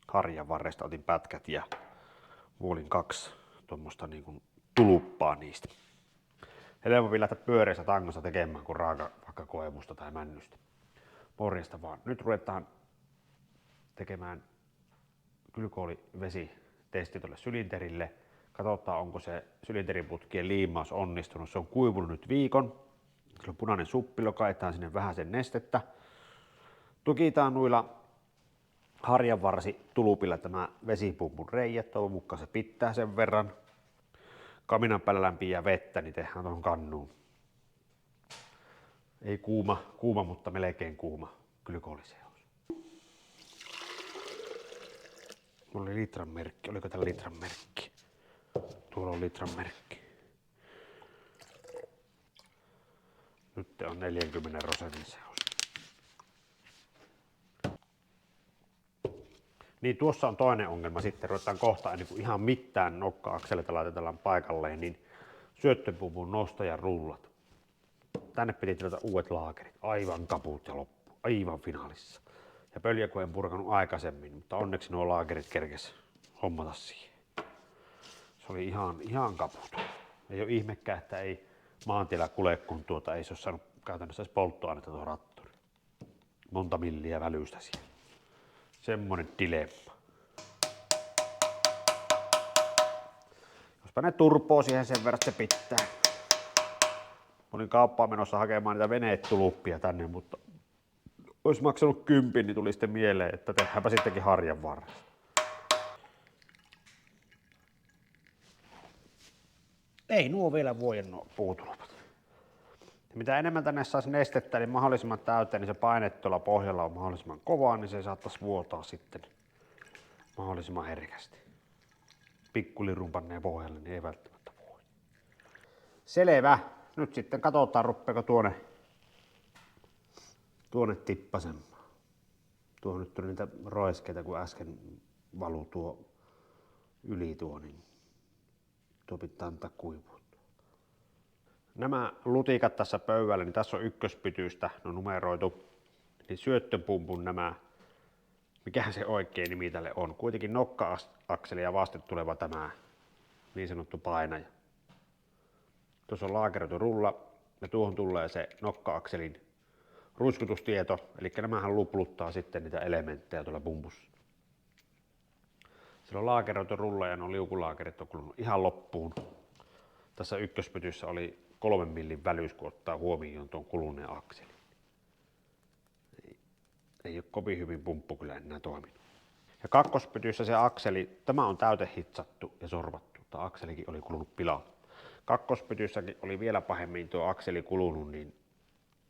harjan varresta otin pätkät ja vuolin 2 tuommoista niin tuluppaa niistä. Helpompi lähteä pyöreässä tangossa tekemään kuin raaka vaikka koivusta tai männystä. Morjesta vaan. Nyt ruvetaan tekemään glykoolivesitesti tuolle sylinterille. Katsotaan, onko se sylinteriputkien liimaus onnistunut. Se on kuivunut nyt viikon. Sillä on punainen suppilo, kaitaan sinne vähän sen nestettä. Tukitaan noilla harjanvarsi tulupilla tämä vesipumpun reijät. Toivon mukaan se pitää sen verran. Kaminan päällä lämpiää vettä, niin tehdään tuohon kannuun. Ei kuuma, mutta melkein kuuma glykoliseus. Mulla oli litran merkki. Oliko täällä litran merkki? Tuolla on litran merkki. Nyt on 40 prosentin seos. Niin tuossa on toinen ongelma. Sitten ruvetaan kohta ennen kuin ihan mitään nokka-akseleita laitetaan paikalleen, niin syöttöpumpun nostajan rullat. Tänne piti tilata uudet laakerit. Aivan kaput ja loppu. Aivan finaalissa. Ja pöljäkö en purkanut aikaisemmin, mutta onneksi nuo laakerit kerkes hommata siihen. Se oli ihan kaput. Ei ole ihmekään, että ei maantiellä kulje, kun ei se ole saanut käytännössä edes polttoainetta tuohon rattoriin. Monta milliä välystä siellä. Semmonen dilemma. Jospa ne turpoo siihen sen verran, että se pitää. Olin kauppaan menossa hakemaan niitä veneetuluppia tänne, mutta olisi maksanut 10, niin tuli sitten mieleen, että tehdäänpä sittenkin harjan varresta. Ei nuo vielä vuoden nuo puutulpat. Mitä enemmän tänne saisi nestettä, niin mahdollisimman täyteen, niin se paine tuolla pohjalla on mahdollisimman kovaa, niin se saattaisi vuotaa sitten mahdollisimman herkästi. Pikkulirun panneen pohjalle, niin ei välttämättä voi. Selvä. Nyt sitten katsotaan, ruppeeko tuonne tippasemaan. Tuohon nyt tuli niitä roiskeita, kun äsken valui tuo yli tuo, niin tuo pitää antaa kuivua. Nämä lutikat tässä pöydällä, niin tässä on ykköspytystä, ne on numeroitu. Niin syöttöpumpun nämä, mikähän se oikein nimi tälle on, kuitenkin nokka-akseli ja vaste tuleva tämä niin sanottu painaja. Tuossa on laakeroitu rulla ja tuohon tulee se nokka-akselin ruiskutustieto, eli nämähän lupluttaa sitten niitä elementtejä tuolla pumpussa. Siellä on laakeroitu rulla ja nuo liukulaakerit on kulunut ihan loppuun. Tässä ykköspytyssä oli 3 millin välyys, kun ottaa huomioon tuon kuluneen akselin. Ei ole kovin hyvin pumppu kyllä enää toiminut. Ja kakkospytyssä se akseli, tämä on täytehitsattu ja sorvattu. Tämä akselikin oli kulunut pilaan. Kakkospytyssäkin oli vielä pahemmin tuo akseli kulunut, niin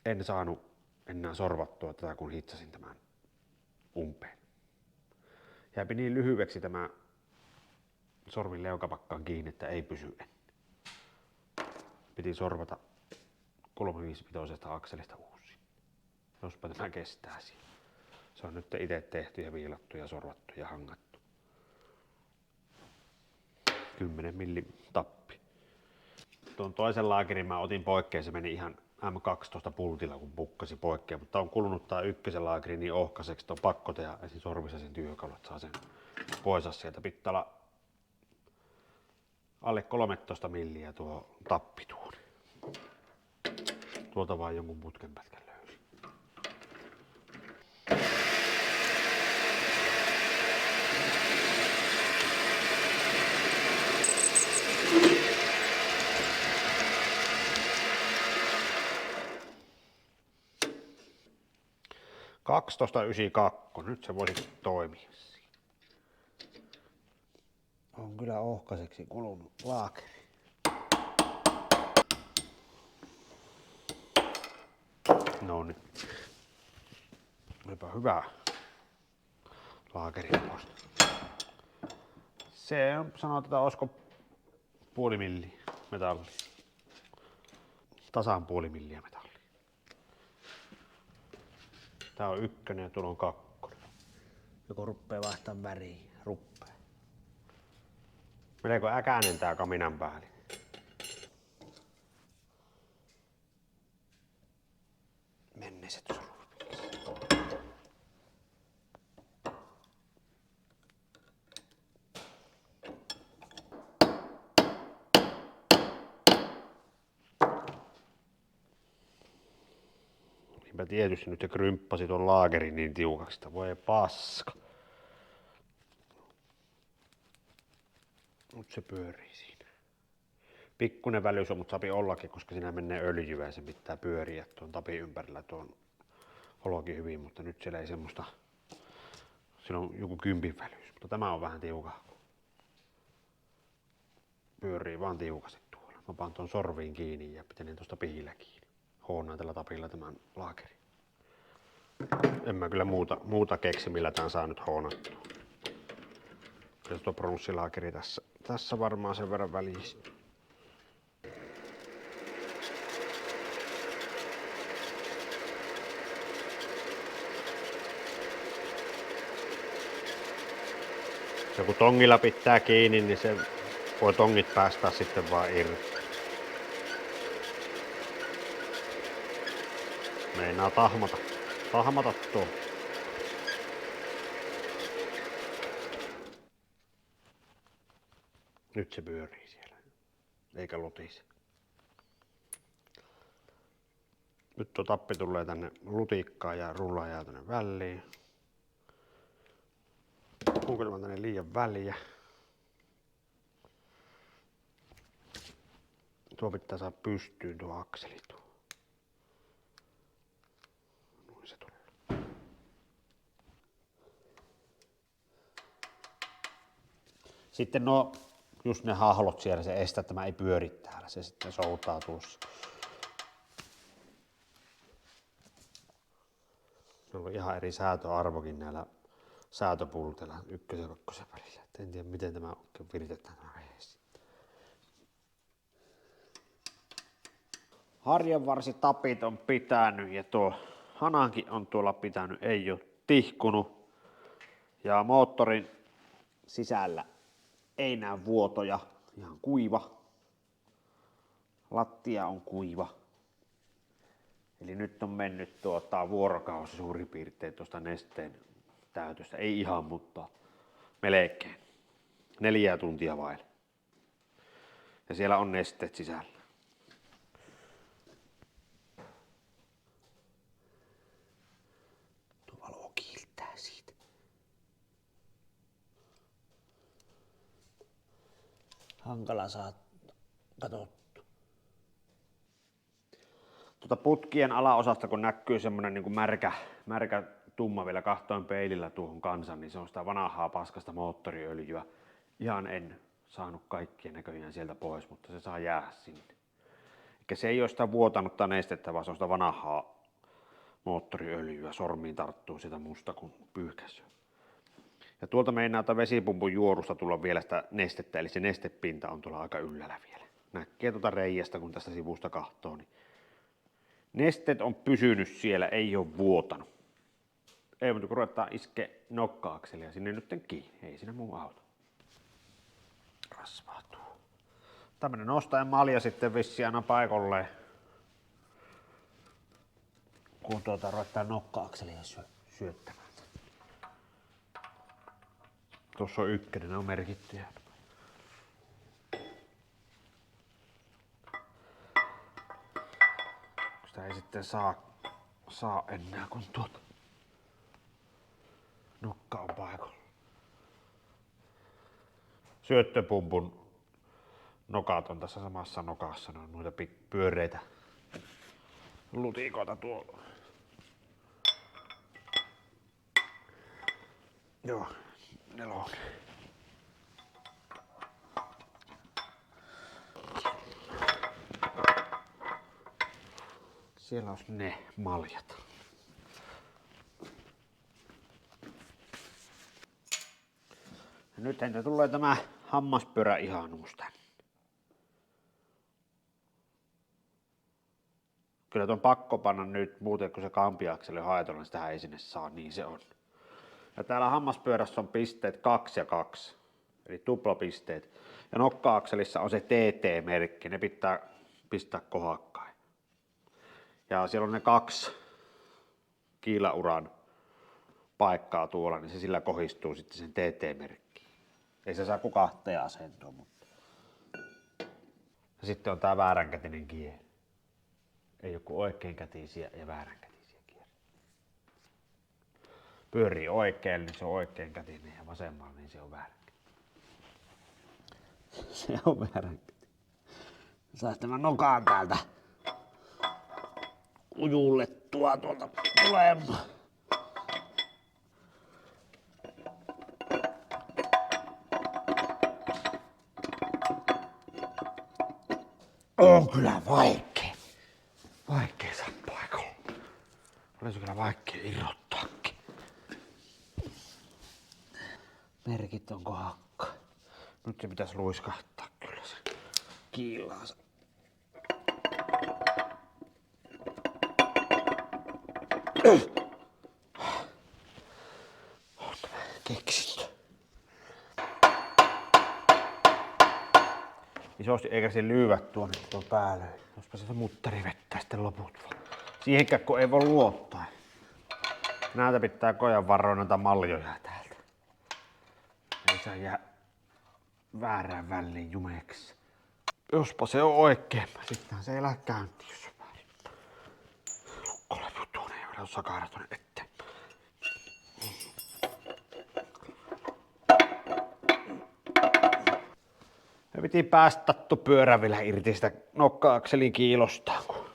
en saanut enää sorvattua tätä, kun hitsasin tämän umpeen. Jääpi niin lyhyeksi tämä sormin leukapakkaan kiinni, että ei pysy ennen. Piti sorvata 355 akselista uusi. Jospa tämä kestää siinä. Se on nyt itse tehty ja viilattu ja sorvattu ja hangattu. 10 millin tappi. Tuon toisen laakerin mä otin poikkeen, se meni ihan M12 pultilla, kun pukkasi poikkeen, mutta on kulunut tää ykkösen laakeri niin ohkaiseksi, että on pakko tehdä ensin sormissa sen työkalu, että saa sen pois sieltä. Pitää olla alle 13 milliä tuo tappi tuon. Tuolta vaan jonkun putken pätkän löysin. Nyt se voisi toimia. On kyllä ohkaiseksi kulunut laakeri. No niin. Olipa hyvä laakeri pois. Se on, sanotaan, että olisiko puoli milliä metallia. Tasan puoli milliä metallia. Tää on 1 ja tuolla on 2. Joko ruppee vaihtaa väriä? Ruppee. Melko äkäinen tää kaminan päälle. Menneset sormiksi. Mä tietysti nyt se krymppasi tuon laakerin niin tiukaksi, että voi paska. Nyt se pyörii siinä. Pikkunen välyys on, mutta saapi ollakin, koska siinä menee öljyä ja se pitää pyöriä tuon tapin ympärillä tuon olokin hyvin, mutta nyt siellä ei semmoista, siinä on joku 10 välyys, mutta tämä on vähän tiukaa. Pyörii vaan tiukasti tuolla. Mä paan tuon sorviin kiinni ja pitenen tuosta pihillä kiinni. Hoonaan tällä tapilla tämän laakerin. En mä kyllä muuta keksi, millä tän saa nyt hoonattua. Ja tuo pronssilaakeri tässä varmaan sen verran välissä. Ja kun tongilla pitää kiinni, niin se voi tongit päästää sitten vaan irti. Meinaa tahmata tuo. Nyt se pyörii siellä, eikä lutise. Nyt tuo tappi tulee tänne lutikkaan ja rullaa jää tänne väliin. Onko tänne liian väliä? Tuo pitää saada pystyyn tuo akseli tuo. Noin se tulee. Sitten just ne hahlot siellä, se estää, että tämä ei pyöri täällä. Se sitten soutaa tuossa. Se on ihan eri säätöarvokin näillä säätöpulteilla 1 ja 2 välillä. En tiedä miten tämä oikein viritetään aiheessa. Harjanvarsitapit on pitänyt ja tuo hanankin on tuolla pitänyt, ei ole tihkunut. Ja moottorin sisällä ei näy vuotoja, ihan kuiva. Lattia on kuiva. Eli nyt on mennyt vuorokausi suurin piirtein tuosta nesteen täytöstä. Ei ihan, mutta melkein. 4 tuntia vaille. Ja siellä on nesteet sisällä. Tuo valo kiiltää siitä. Hankala saa katsottua. Putkien alaosasta kun näkyy semmonen niin kuin märkä tumma vielä kahtoin peilillä tuohon kansan, niin se on sitä vanhaa paskasta moottoriöljyä. Ihan en saanut kaikkia näköjään sieltä pois, mutta se saa jäädä sinne. Eikä se ei ole sitä vuotanutta nestettä, vaan se on sitä vanhaa moottoriöljyä. Sormiin tarttuu sitä musta kuin pyyhkäisyä. Ja tuolta meinaa vesipumpun juorusta tulla vielä sitä nestettä, eli se nestepinta on tuolla aika yllällä vielä. Näkee tuota reiästä, kun tästä sivusta kahtoo, niin nesteet on pysynyt siellä, ei ole vuotanut. Ei, mutta kun ruvetaan iske nokka-akselia sinne nytten kiinni, ei siinä muu auta. Rasvautuu. Tämmönen nostajan malja sitten vissiin aina paikalleen, kun ruvetaan nokka-akselia syöttämään. Tuossa on 1, ne on merkittyjä. Sitä ei sitten saa enää, kun nokka on paikalla. Syöttöpumpun nokat on tässä samassa nokassa, ne on noita pyöreitä lutikoita tuolla. Joo, 4. Siellä on ne maljat. Ja nyt tulee tämä hammaspyörä ihanuus tänne. Kyllä on pakko panna nyt, muuten kun se kampiakseli on haetolla, niin sitä ei sinne saa, niin se on. Ja täällä hammaspyörässä on pisteet 2 ja 2, eli tuplapisteet. Ja nokka-akselissa on se TT-merkki, ne pitää pistää kohdakkain. Ja siellä on ne 2 kiilauran paikkaa tuolla, niin se sillä kohdistuu sitten sen TT-merkkiin. Ei se saa kuin 2 asentoa, mutta. Ja sitten on tää vääränkätinen kieli. Ei ole kuin oikeinkätisiä ja vääränkätisiä kieliä. pyörii oikein, niin se on oikein kätinen ja vasemmalla, niin se on väärä. Se on väärä. Saisi tämän nokan täältä ujullettua tuolta tulemaan. On kyllä vaikea. Vaikea saa paikalla. Olisi kyllä vaikea irrottaakin. Merkit onko hakka. Nyt se pitäisi luiskahtaa kyllä se kiilaansa. On keksitty. Isosti eikä se lyövät tuonne tuon päälle. Jospa se mutteri vettää sitten loput vaan. Siihenkään kun ei voi luottaa. Näitä pitää kojan varoin noita maljoja täältä. Ei saa jää väärään väliin jumeeksi. Jospa se on oikein, sitten se ei lähde käyntiin, jos on väärin. Lukkolevy tuonne ja vedä sakara tuonne eteen. Me piti päästä pyörä vielä irti sitä nokka-akselin kiilostaan, kun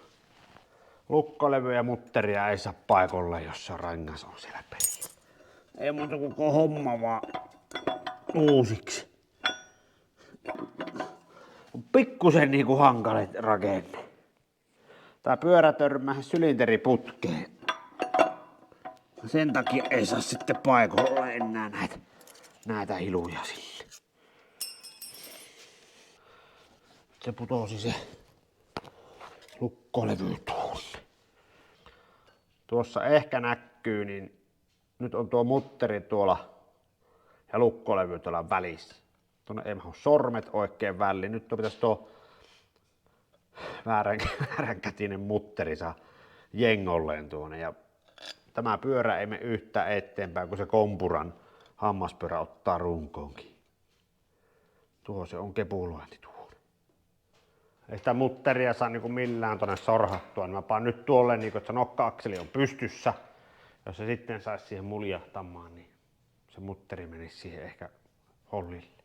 lukkolevy ja mutteria ei saa paikalle, jos se rangas on siellä perillä. Ei muuta kuin koko homma vaan uusiksi. On pikkusen niinku hankala rakenne. Tää pyörä törmää sylinteriputkeen. Sen takia ei saa sitten paikalle enää näitä hiluja sille. Se putosi se lukkolevy tuonne. Tuossa ehkä näkyy, niin nyt on tuo mutteri tuolla ja lukkolevy tuolla välissä. Tuonne ei mahdu sormet oikein väliin. Nyt pitäisi tuo vääränkätinen mutteri saa jengolleen tuonne. Ja tämä pyörä ei mene yhtään eteenpäin, kun se kompuran hammaspyörä ottaa runkoonkin. Tuo se on kepulointi tuonne. Ei sitä mutteria saa niinku millään tuonne sorhattua, niin mä paan nyt tuolle, niin että se nokka-akseli on pystyssä. Jos se sitten saisi siihen muljahtamaan, niin se mutteri menisi siihen ehkä hollille.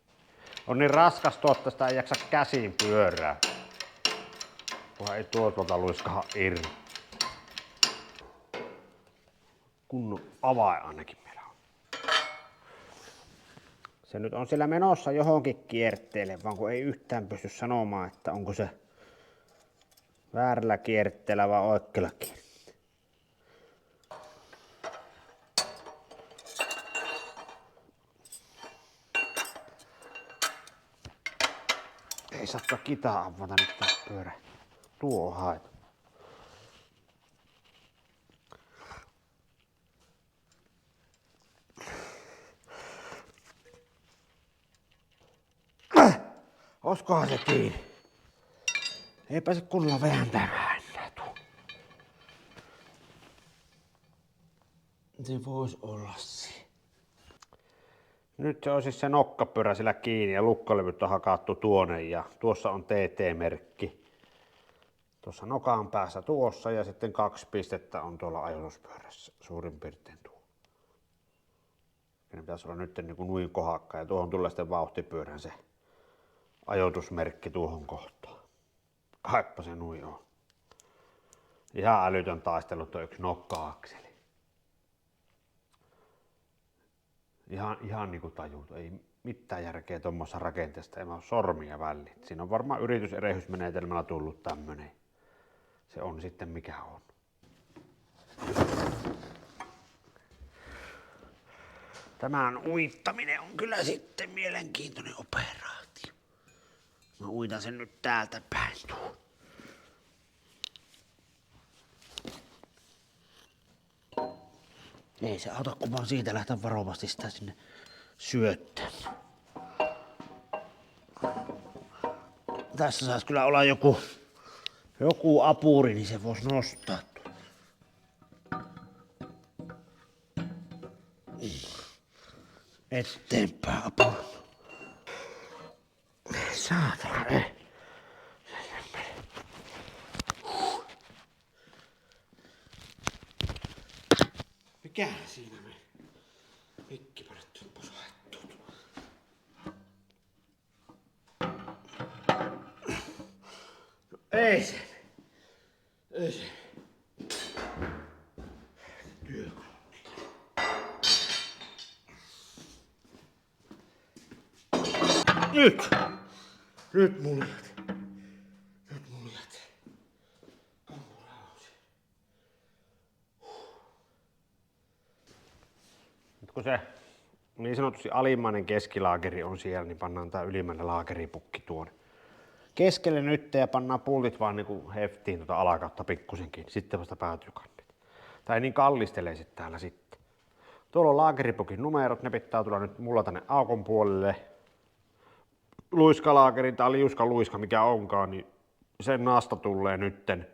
On niin raskas tuotta, sitä ei jaksa käsiin pyörää. Kunhan ei tuolta luiskaha irti. Kunnon avain ainakin meillä on. Se nyt on siellä menossa johonkin kierteelle, vaan kun ei yhtään pysty sanomaan, että onko se väärällä kierteellä vai oikealla kierteellä. Ei saa kitaa avata nyt tää pyörä. Tuo on haeta. Oskohan se kiinni? Ei pääse kunnolla vääntämään enää tuo. Se vois olla siinä. Nyt se on siis se nokkapyörä sillä kiinni ja lukkolevyt on hakattu tuonne ja tuossa on TT-merkki. Tuossa nokan päässä tuossa ja sitten 2 pistettä on tuolla ajoituspyörässä suurin piirtein tuo. Ja ne pitäisi olla nyt niin kuin nuin kohakka ja tuohon tulee sitten vauhtipyörän se ajoitusmerkki tuohon kohtaan. Kaippa se nui on. Ihan älytön taistelu tuo yksi nokka-akseli. Ihan niinku tajut. Ei mitään järkeä tuommoissa rakenteesta. Ei ole sormia väliin. Siinä on varmaan yrityserehysmenetelmällä tullut tämmönen. Se on sitten mikä on. Tämän uittaminen on kyllä sitten mielenkiintoinen operaatio. Mä uitan sen nyt täältä päin tuon. Ei se auta, kun vaan siitä lähtee varovasti sitä sinne syöttämään. Tässä saisi kyllä olla joku apuri, niin se voisi nostaa. Eteenpäin apuri. Saatana, ei. Mikä siinä meni? Mikkiparit haettu. No, ei se. Ei se. Nyt! Nyt muljat. Nyt muljat. Kampurausi. Nyt kun se niin sanotusti alimmainen keskilaakeri on siellä, niin pannaan tää ylimmäinen laakeripukki tuonne keskelle nyt ja pannaan pultit vaan niinku heftiin tuota alakautta pikkusenkin. Sitten vasta päätyy kannet. Tää ei niin kallistelee sit täällä sitten. Tuolla on laakeripukin numerot, ne pitää tulla nyt mulla tänne aukon puolelle. Luiskalaakerin tai liuskaluiska mikä onkaan, niin sen nasta tulee nytten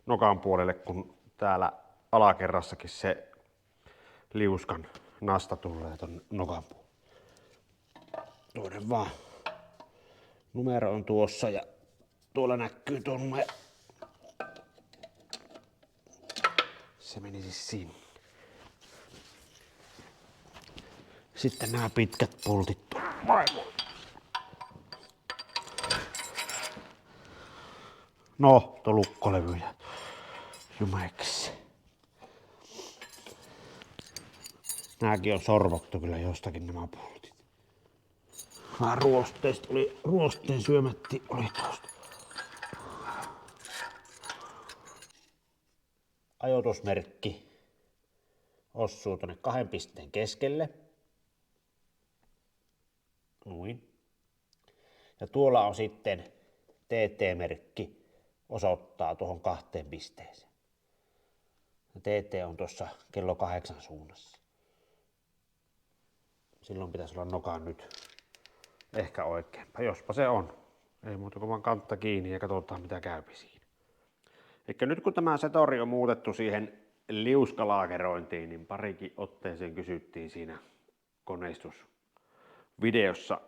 nokan puolelle, kun täällä alakerrassakin se liuskan nasta tulee ton nokan puolelle. Tuonne vaan. Numero on tuossa ja tuolla näkyy tuo numero. Se meni siis sinne. Sitten nämä pitkät pultit tuolla. No, tuo lukkolevy ja jumeksi. Nääkin on sorvattu kyllä jostakin nämä pultit. Vähän ruosteista oli, ruosteen syömätti oli tuosta. Ajoitusmerkki osuu tuonne 2 pisteen keskelle. Noin. Ja tuolla on sitten TT-merkki osoittaa tuohon 2 pisteeseen. Ja TT on tuossa kello 8 suunnassa. Silloin pitäisi olla nokan nyt ehkä oikeinpäin, jospa se on. Ei muuta kuin vaan kantta kiinni ja katsotaan mitä käypi siinä. Eli nyt kun tämä setori on muutettu siihen liuskalaakerointiin, niin parikin otteeseen kysyttiin siinä koneistusvideossa,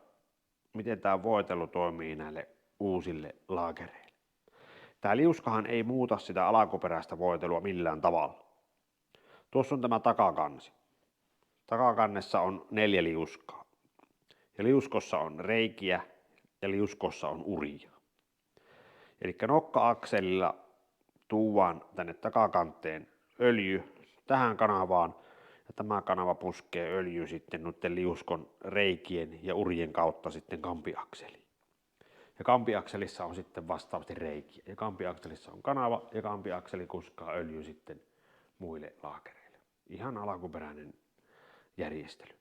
miten tämä voitelu toimii näille uusille laakereille. Tämä liuskahan ei muuta sitä alkuperäistä voitelua millään tavalla. Tuossa on tämä takakansi. Takakannessa on 4 liuskaa. Ja liuskossa on reikiä ja liuskossa on uria. Eli nokka-akselilla tuodaan tänne takakanteen öljy tähän kanavaan. Ja tämä kanava puskee öljy sitten noiden liuskon reikien ja urien kautta sitten kampiakseliin. Ja kampiakselissa on sitten vastaavasti reikiä. Ja kampiakselissa on kanava ja kampiakseli kuskaa öljy sitten muille laakereille. Ihan alkuperäinen järjestely.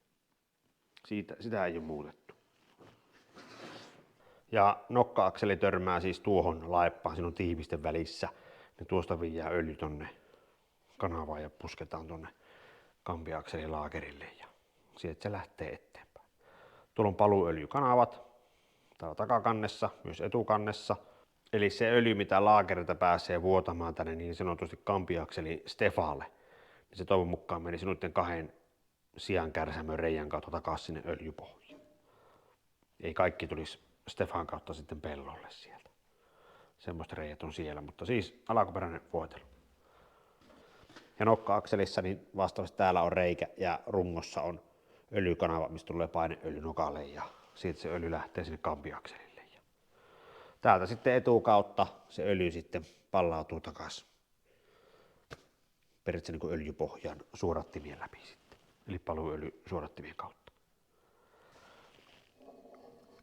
Sitä ei ole muutettu. Ja nokka-akseli törmää siis tuohon laippaan, siinä on tiivisten välissä. Ja tuosta viiää öljy tonne kanavaan ja pusketaan tonne kampiakselin laakerille ja sieltä se lähtee eteenpäin. Tuolla on paluuöljykanavat täällä takakannessa, myös etukannessa. Eli se öljy, mitä laakerilta pääsee vuotamaan tänne niin sanotusti kampiakselin stefalle, niin se toivon mukaan menisi noiden 2 sian kärsämön reijän kautta takaisin sinne öljypohjaan. Ei kaikki tulisi stefan kautta sitten pellolle sieltä. Semmoista reijät on siellä, mutta siis alkuperäinen voitelu. Ja nokka-akselissa niin vastaavasti täällä on reikä ja rungossa on öljykanava, mistä tulee paineöljy nokalle ja siitä se öljy lähtee sinne kampiakselille. Ja täältä sitten etukautta se öljy sitten pallautuu takaisin periaatteessa niin kuin öljypohjan suodattimien läpi sitten, eli paluuöljy suodattimien kautta.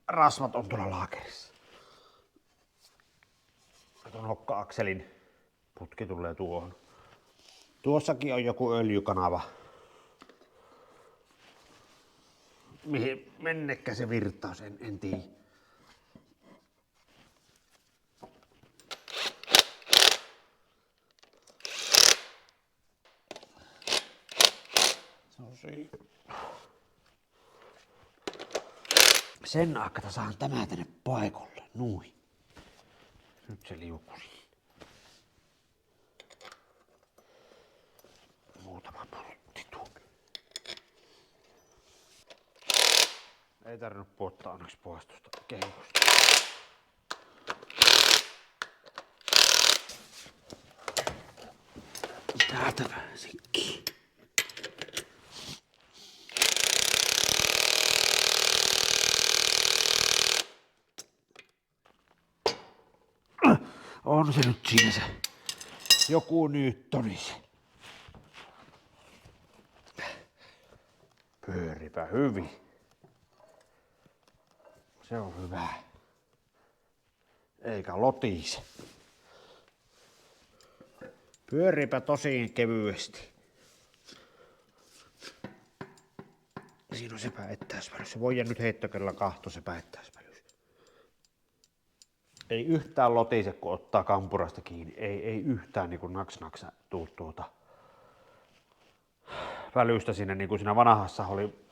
Rasvat on tuolla laakerissa. Tuon nokka-akselin putki tulee tuohon. Tuossakin on joku öljykanava. Mihin mennekkä se virtaus, en tiedä. Se on siinä. Sen aikana saan tämä tänne paikalle, noin. Nyt se liukusi. Muutama pultti tuo. Ei tarvinnut puottaa onneksi pois tuosta kehikosta. Täältä vähän sikkiin. On se nyt siinä se joku newtoni se. Pyöripä hyvin. Se on hyvä. Eikä lotise. Pyöripä tosi kevyesti. Siinä on se päittäisvälys. Se voi nyt heittokerralla kahto se päittäisvälys. Ei yhtään lotise, kun ottaa kampurasta kiinni. Ei yhtään niin kuin naks tuu tuota välystä sinne, niin kuin siinä vanhassa oli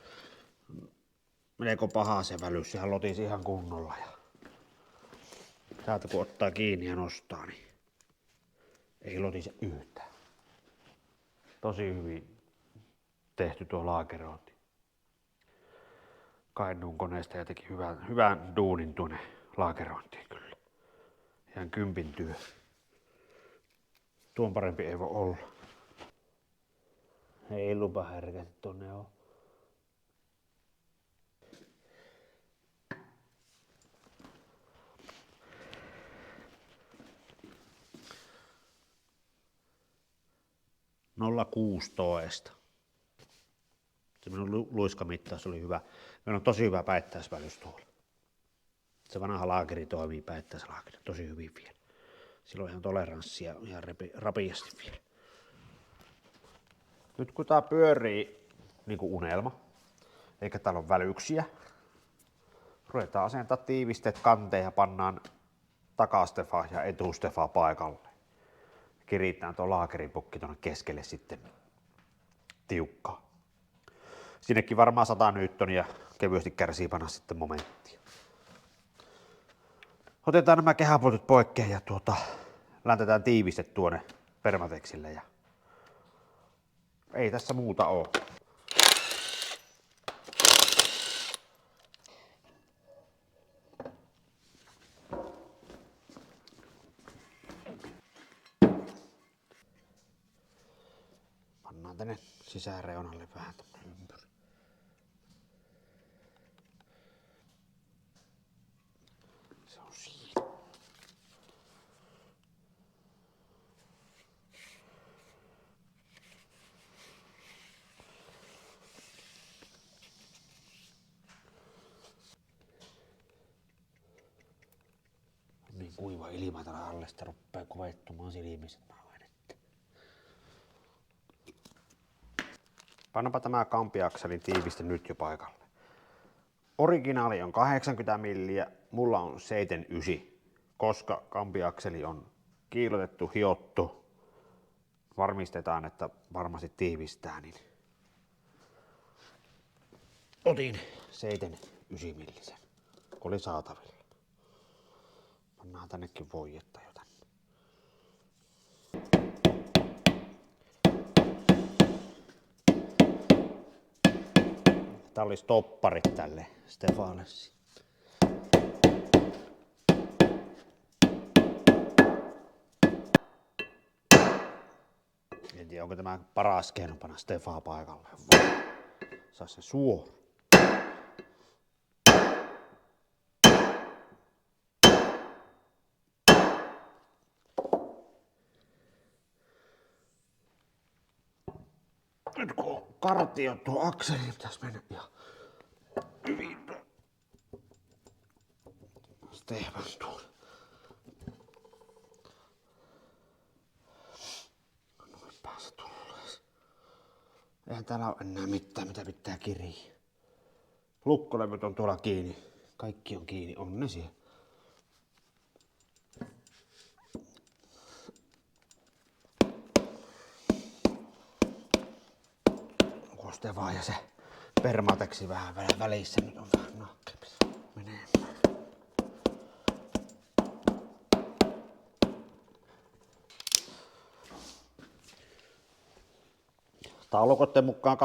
melko paha se välys. Sehän lotisi ihan kunnolla. Ja täältä kun ottaa kiinni ja nostaa, niin ei lotise yhtään. Tosi hyvin tehty tuo laakerointi. Kainuun koneesta ja teki hyvän duunin tuonne laakerointiin kyllä. Ihan kympin työ. Tuon parempi ei voi olla. Ei lupa härkätä tuonne on. .16. Se minun luiskamittaus oli hyvä. Meillä on tosi hyvä päittäisvälys tuolla. Se vanha laakeri toimii päittäislaakeri tosi hyvin vielä. Sillä on ihan toleranssia ihan rapiasti vielä. Nyt kun tää pyörii niin kuin unelma, eikä täällä ole välyksiä, ruvetaan asentaa tiivisteet kanteen ja pannaan takastefa ja etustefa paikalle. Kiritään tuo laakeripukki tuonne keskelle sitten tiukkaa. Sinnekin varmaan 100 newtonia kevyesti kärsii panna sitten momenttia. Otetaan nämä kehäpoltit poikkeen ja läntetään tiivistet tuonne Permatexille ja ei tässä muuta oo. Pannaan tänne sisäreunalle vähän tämmönen ympyrä. Se on siinä. Niin kuiva ilma täällä alle, sitä ruppee kuvettumaan silmiset. Pannapa tämä kampiakselin tiiviste nyt jo paikalle. Originaali on 80 milliä, mulla on 79, koska kampiakseli on kiilotettu, hiottu. Varmistetaan, että varmasti tiivistää, niin otin 79 millisen, kun oli saatavilla. Pannaan tännekin voijetta jo tänne. Tää oli stopparit tälle Stefalle. En tiedä, onko tämä paras keino panna Stefaa paikalle. Saa se suora. Nyt kun on kartio tuo akseli, pitäis mennä ihan hyvin tuo Stefan tuolla. Noin päässä tullees. Eihän täällä ole enää mitään, mitä pitää kiriä. Lukkolevyt on tuolla kiinni. Kaikki on kiinni, on ne siellä. Stefan ja se Permatexi vähän välissä, nyt on vähän nahkeampi menemään. Taulukotten mukaan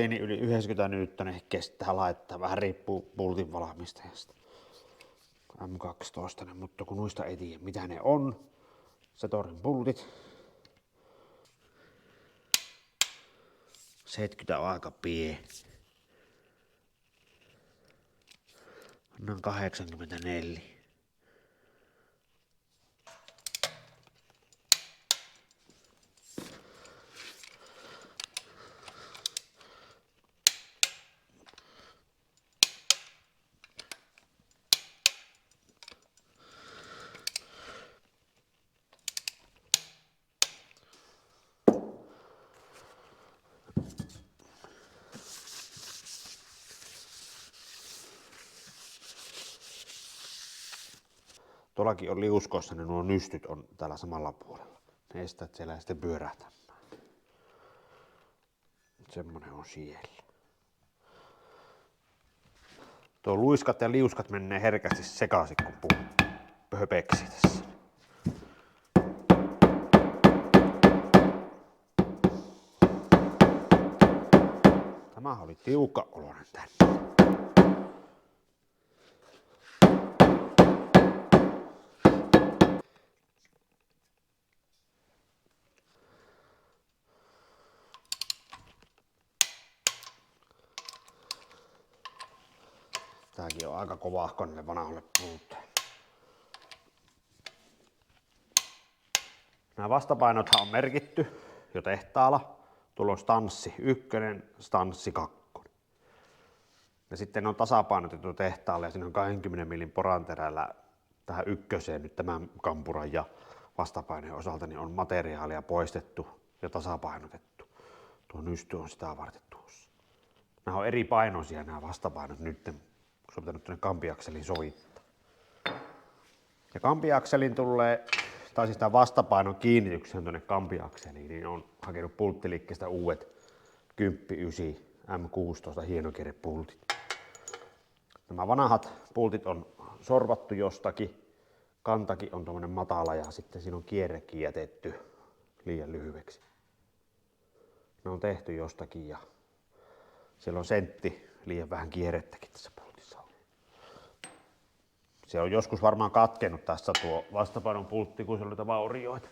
8.8 niin yli 90 newtonia kestää laittaa, vähän riippuu pultin valmistajasta. M12, mutta kun noista ei tiedä mitä ne on, Setorin pultit. 70 on aika pieni. Annan 84. Tuollakin on liuskoissa, niin nuo nystyt on täällä samalla puolella. Ne estää, että siellä ei sitten pyörähtämään. Semmonen on siellä. Tuo luiskat ja liuskat menee herkästi sekaisin, kun puhuu höpeksi tässä. Tämä oli tiukka oloinen tänne. Tääkin on aika kovahko niille vanhoille pulteille. Nämä vastapainothan on merkitty jo tehtaalla. Tuolla on stanssi 1, stanssi 2. Ja sitten ne on tasapainotettu tehtaalle ja siinä on 20 millin poranterällä tähän ykköseen nyt tämän kampuran ja vastapaineen osalta niin on materiaalia poistettu ja tasapainotettu. Tuo nysty on sitä varten tuossa. Nämä on eri painoisia nämä vastapainot nyt, kun se on pitänyt tuonne kampiakseliin sovittaa. Ja kampiakselin tulee, tai siis tämän vastapainon kiinnityksen tuonne kampiakseliin, niin on hakenut pulttiliikkeestä uudet 10-9 M16 hienokirjepultit. Nämä vanhat pultit on sorvattu jostakin, kantakin on tommonen matala ja sitten siinä on kierrekin jätetty liian lyhyeksi. Ne on tehty jostakin ja siellä on sentti liian vähän kierrettäkin tässä pultissa. Se on joskus varmaan katkenut tässä tuo vastapainon pultti, kun se oli vaurioita.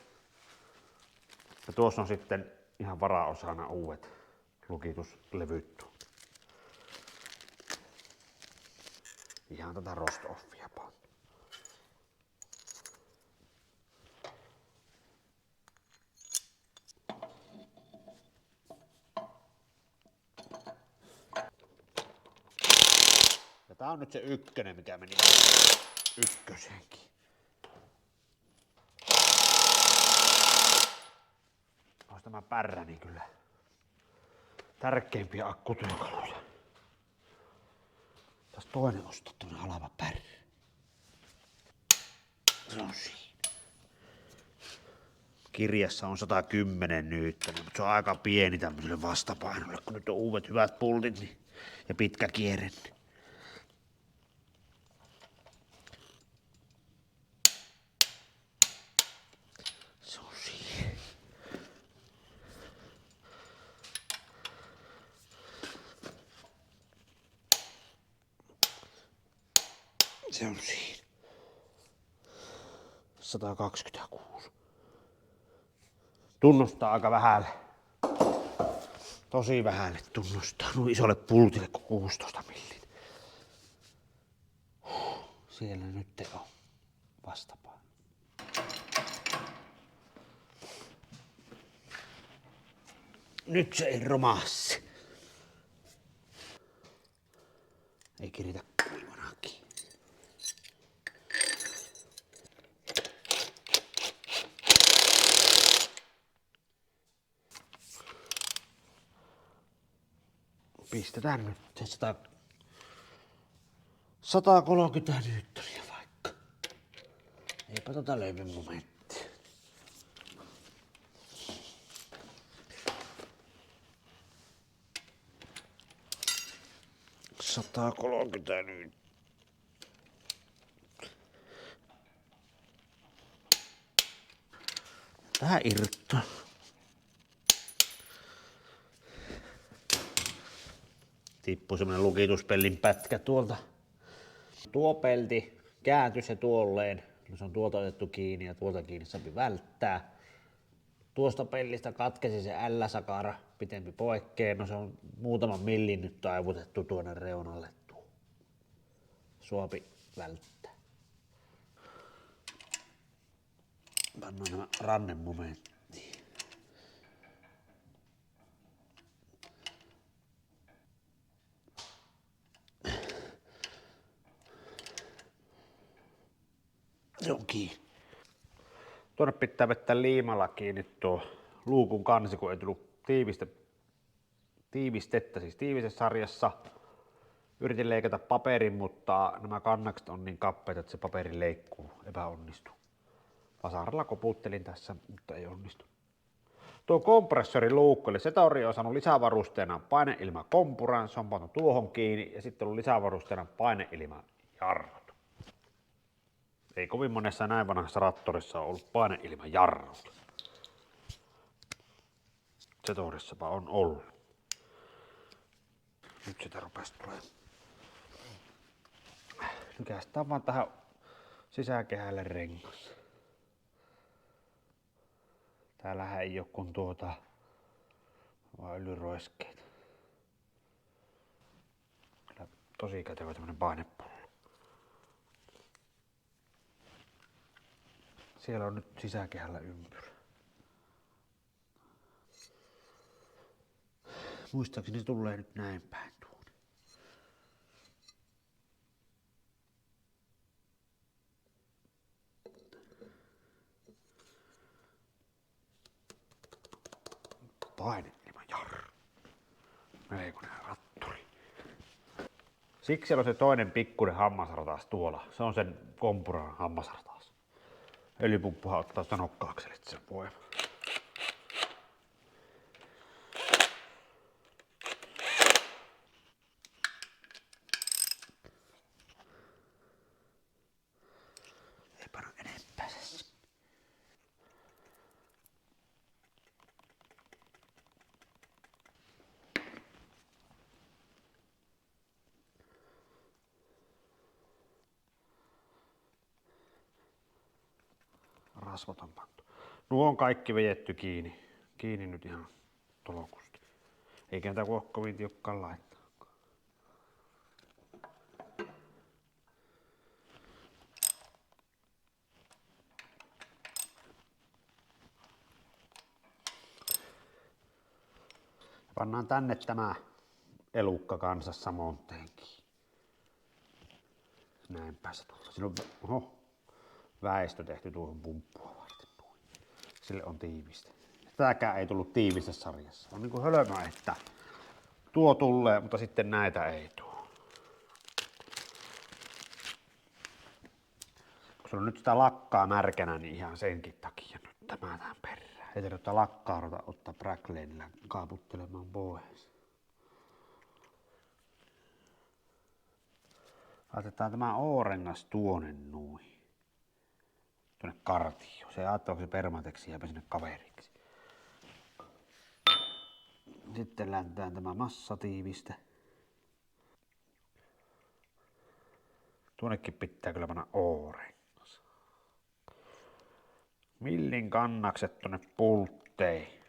Ja tuossa on sitten ihan varaosana uudet lukituslevyt. Ihan tätä rost-offia pantu. Ja tää on nyt se ykkönen, mikä meni ykkösenkin. Olisi tämä pärräni kyllä tärkeimpiä akkutyökaluja. Tässä toinen ostaa tuonne halava pärrä. Se on siinä. Kirjassa on 110 nyyttöä, mutta se on aika pieni tämmöiselle vastapainolle, kun nyt on uudet hyvät pultit niin, ja pitkä kierre. Niin. Se on siinä. Se on siinä. 126. Tunnustaa aika vähälle. Tosi vähälle tunnustaa. Noin isolle pultille kuin 16 millin. Siellä nyt on vastapaino. Nyt se ei romahsi. Ei kiritä kuivanakin. Pistetään nyt se 130 newtonia vaikka. Eipä tota löydy momenttia. 130 nyt. Tää irttaa. Tippui semmonen lukituspellin pätkä tuolta. Tuo pelti kääntyi se tuolleen. Se on tuolta otettu kiinni ja tuolta kiinni saapi välttää. Tuosta pellistä katkesi se L-sakara pitempi poikkeen. No se on muutaman millin nyt taivutettu tuonne reunalle. Suopi välttää. Pannaan nämä rannemomenttiin. Se on kiinni. Tuonne pitää vetää liimalla kiinni tuo luukun kansi, kun ei tullut tiivistettä siis tiivistesarjassa. Yritin leikata paperin, mutta nämä kannakset on niin kappeita, että se paperin leikkuu epäonnistuu. Vasaralla koputtelin tässä, mutta ei onnistu. Tuo kompressoriluukku, eli Zetori on saanut lisävarusteena paineilmakompuran, se on pantu tuohon kiinni ja sitten on lisävarusteena paineilmajarrut. Ei kovin monessa näin vanhassa traktorissa ole ollut paineilmajarrut. Zetorissapa on ollut. Nyt sitä rupesi tulemaan. Nykästään vaan tähän sisäkehälle rengas. Täällähän ei oo kun vaan öljyroiskeita. Kyllä tosi kätevä tämmönen painepullo. Siellä on nyt sisäkehällä ympyrä. Muistaakseni se tulee nyt näin päin tuonne. Paineilmajarru. Melkoinen ratturi. Siksi on se toinen pikkuinen hammasratas tuolla. Se on sen kompuran hammasratas. Öljypumppuhan ottaa sitä nokka-akselit sen voima. Eipä no enempää se. Rasvat on pantu. Nuo on kaikki vejetty kiinni. Kiinni nyt ihan tolkusti. Eikä näitä kovin tiukkaan laittaa. Pannaan tänne tämä elukka kanssa samonteenkin. Näinpä se tulee. Siinä on väistö tehty tuohon pumppua varten. Sille on tiivistä. Tämäkään ei tullut tiivistä sarjassa. On niinku hölmö, että tuo tulee, mutta sitten näitä ei tule. Kun sulla on nyt sitä lakkaa märkänä, niin ihan senkin takia nyt tämä tähän perään. Ei tarvitse lakkaa ottaa Brackleinillä kaaputtelemaan pois. Laitetaan tämä O-rengas tuonne noin. Tuonne kartioon. Se ajattelee, se permateksi jääpä sinne kaveriksi. Sitten lähdetään tämä massatiiviste. Tuonnekin pitää kyllä panna O-rengas. Millin kannakset tuonne pultteihin.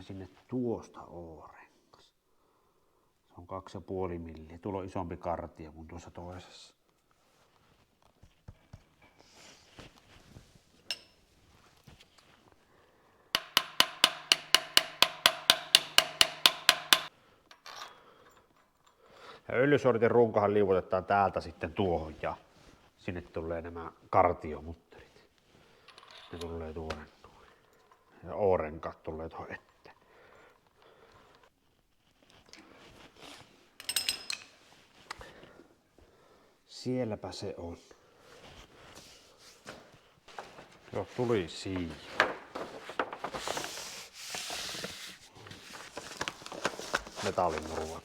Sinne tuosta O-rengas. Se on 2,5 milliä. Tuolla on isompi kartio kuin tuossa toisessa. Ja öljysortin runkohan liuotetaan täältä sitten tuohon ja sinne tulee nämä kartiomutterit. Ne tulee tuonne noin. Ja O-renkaat tulee tuohon eteen. Sielläpä se on. Joo, tuli siinä. Metallimurua.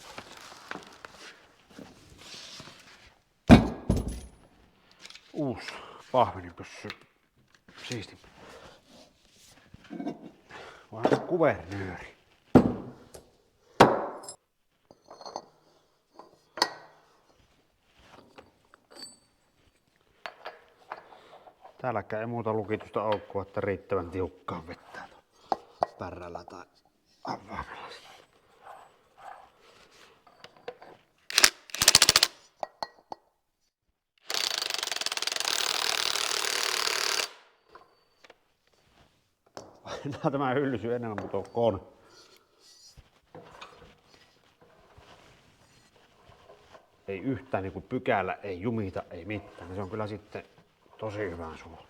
Uusi pahveninpyssy. Siisti. Vanha kuvernööri. Täälläkään ei muuta lukitusta ole kuin, että riittävän tiukkaan vetää pärrällä tai avaimella. Painaa tämä hyllysy enemmän kuin tuo kone. Ei yhtään niin kuin pykälä, ei jumita, ei mitään. Se on kyllä sitten tosi hyvän suuntaan.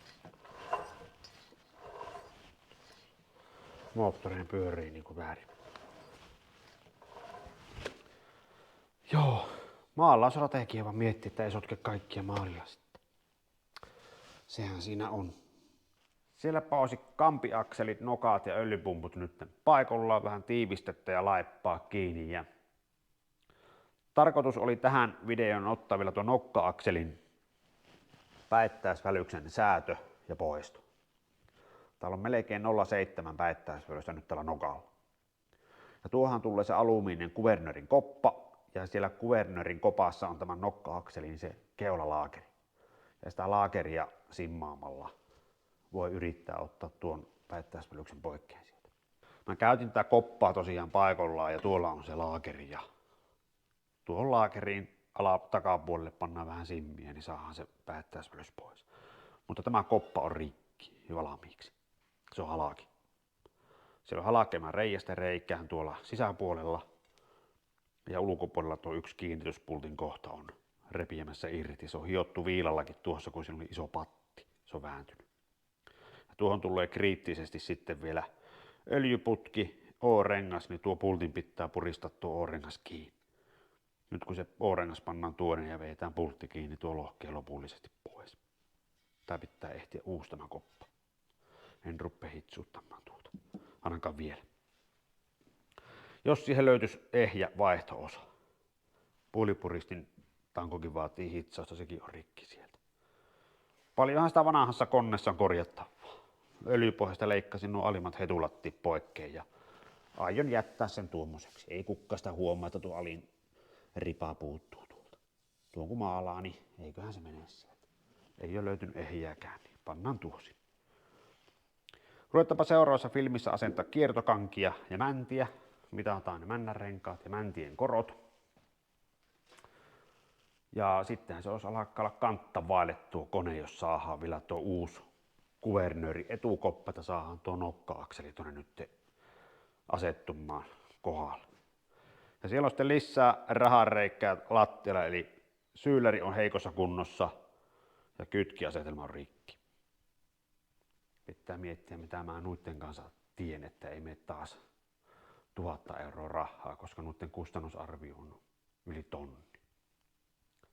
Moottorien pyörii niin kuin väärin. Joo, maalausstrategia vaan miettii, että ei sotke kaikkia maalilla sitten. Sehän siinä on. Siellä pausi kampiakselit, nokat ja öljypumput nyt paikallaan, vähän tiivistettä ja laippaa kiinni. Ja tarkoitus oli tähän videoon ottaa vielä tuo nokka-akselin päittäisvälyksen säätö ja poisto. Täällä on melkein 0,7 päittäisvälystä nyt tällä nokalla. Ja tuohan tulee se alumiininen kuvernöörin koppa, ja siellä kuvernöörin kopassa on tämän nokka-akselin se keulalaakeri. Ja sitä laakeria simmaamalla voi yrittää ottaa tuon päittäisvälyksen poikkeen sieltä. Mä käytin tätä koppaa tosiaan paikallaan ja tuolla on se laakeri ja tuohon laakeriin takapuolelle pannaan vähän simmiä, niin saadaan se päittäisvälys pois. Mutta tämä koppa on rikki jo valmiiksi. Se on halaki. Siellä on halakeman reiästä reikään tuolla sisäpuolella ja ulkopuolella tuo yksi kiinnityspultin kohta on repiämässä irti. Se on hiottu viilallakin tuossa, kun siinä oli iso patti. Se on vääntynyt. Ja tuohon tulee kriittisesti sitten vielä öljyputki, O-rengas, niin tuo pultin pitää puristaa tuo O-rengas kiinni. Nyt kun se O-rengas pannaan tuonne ja vedetään pultti kiinni, tuo lohkee lopullisesti pois. Tää pitää ehtiä uusi tämä koppa. En rupea hitsuuttamaan tuota, ainakaan vielä. Jos siihen löytyisi ehjä vaihto-osa. Puolipuristin tankokin vaatii hitsausta, sekin on rikki sieltä. Paljonhan sitä vanhassa koneessa on korjattavaa. Öljypohjasta leikkasin nuo alimmat hetulatti poikkeen ja aion jättää sen tuommoiseksi. Ei kukka sitä huomaa, että tuo alin ripa puuttuu tuolta. Tuon kun maalaa, niin eiköhän se mene sieltä. Ei ole löytynyt ehjääkään, niin pannaan tuosi. Ruvettapa seuraavassa filmissä asentaa kiertokankia ja mäntiä. Mitataan ne männänrenkaat ja mäntien korot. Ja sittenhän se olisi alkaa olla kanttavaille tuo kone, jos saadaan vielä tuo uusi kuvernööri etukoppa, että saadaan tuo nokka-akseli tuonne nyt asettumaan kohdalle. Ja siellä on sitten lisää rahanreikää lattialla, eli syylläri on heikossa kunnossa ja kytkiasetelma on rikki. Pitää miettiä, mitä mä noiden kanssa tien, että ei mene taas 1000 € rahaa, koska noiden kustannusarvio on yli 1 000 €.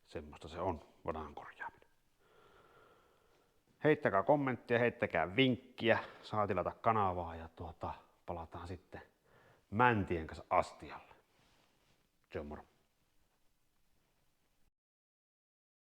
Semmoista se on, vanhan korjaaminen. Heittäkää kommenttia, heittäkää vinkkiä, saa tilata kanavaa ja palataan sitten mäntien kanssa astialle. Se on moro.